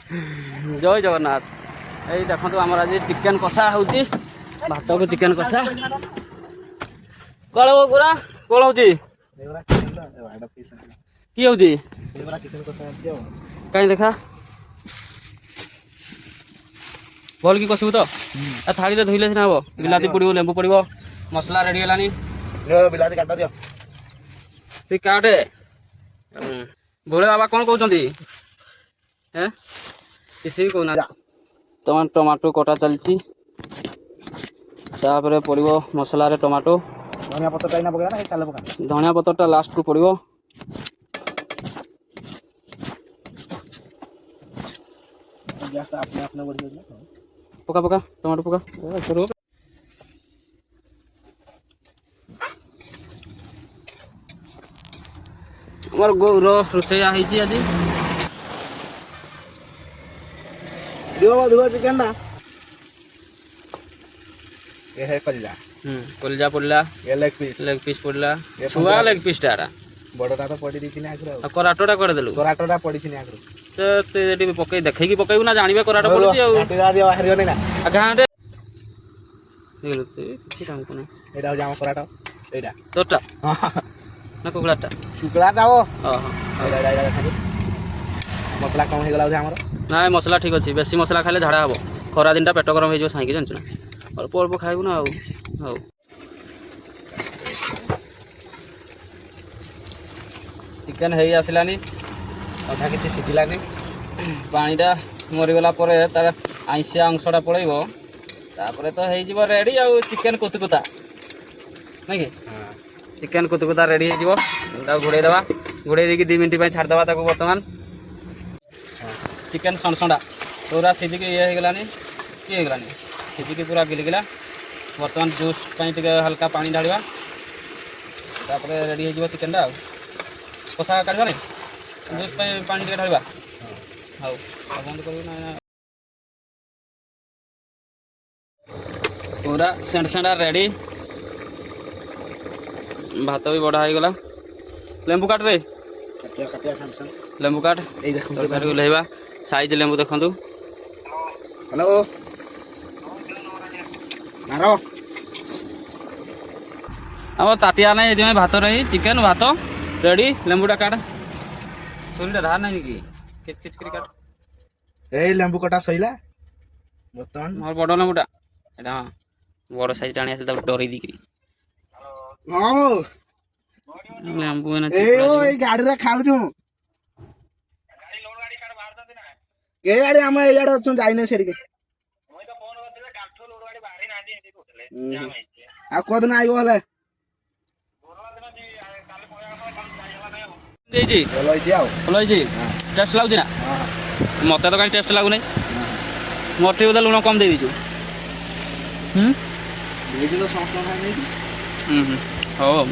जय जगन्नाथ। ये देखो आम आज चिकेन कषा हो भात को चिकेन कषा कल गुरा कौन हो कहीं देखा भल कि कसबू तो थाली धोइले सीना हम बिलाती पड़ो लेंबू पड़ो मसला रेडी है बिलाती काट दियो तुम काटे भोले बाबा कौन कहते किसी भी कहना टमाटो कटा चलती पड़ो मसला रे टमाटो धनिया पत्ता लास्ट को पड़ो पका पका टमाटो पका हमार गौर रोसैया आज चिकेन ये है कलिजा पड़ला लेग पीस पड़ला छुआ लेग पीस टारा बड़टा तो पड़ी दिखिनी आगरो कराटोटा कर देलु कराटोटा पड़ी थिनी आगरो तो एटी पकई देखै की पकैबु ना जानिबे कराटो पड़छि आ घाटी दियो हरियो नै ना घाटे देखलु किछि काम कोन एटा हो जाम कराटो एटा तोटा ना कुकड़ाटा ओ हां मसला कम हे गला हमर ना मसला ठीक अछि बेसी मसला खाले झाड़ा हबो खरा दिनटा पेट गरम हे जो साइके जानछु ना अल्प अल्प खाइबु ना आउ चिकेन है आसलानी अधा कि सीझलानी पानीटा मरीगला तार आइसिया अंशटा पड़ेब तापर तो हो रेडी आ चिकेन कुतुकुता नहीं कि चिकेन कुतुकुता रेडी हो घोड़े दवा घोड़े देकी 2 मिनट छाड़देवा बर्तमान चिकेन सणसणा पूरा सीझिक ये होगलानी किए होगलानी सीझिक पूरा गिलगिला बर्तमान जूस हल्का पानी ढाड़ा तापर रेडी हो चिकेनटा कषा काटवा नहीं जूस पानी टे ढाड़ा हाँ बंद कर पूरा सेंटा रेडी भात भी बढ़ा होगला लेंबू काट रे लेंबू काट तरकारी ओल्हेबा साइज लेंबू देखु हेलो आम ताटिया ना ये भात रही चिकेन भात रेडी लेंबूटा काट छुरीटा धार नहीं कि किच किच कर काट ए लेंबू कटा सहिला बर्तमान मोर बड़ लेंबूटा एटा हां बड़ साइज टाणी आसे डरी दिकरी हां लेंबू ना ए ओ ए गाड़ी रे खाउ छु गाड़ी लोड गाड़ी काट बाहर दे ना के गाड़ी हम ए गाड़ी अछन जाइने सेडी के मोय तो फोन करथिले काठो लोड गाड़ी बाहरी ना दी एठी कोथले जाम आइछे आ कोद ना आइबो हले जी भल टेस्ट लगुच ना मत तो कहीं टेस्ट लगुना मोटे बोधे लुण कम दे दीचु हाँ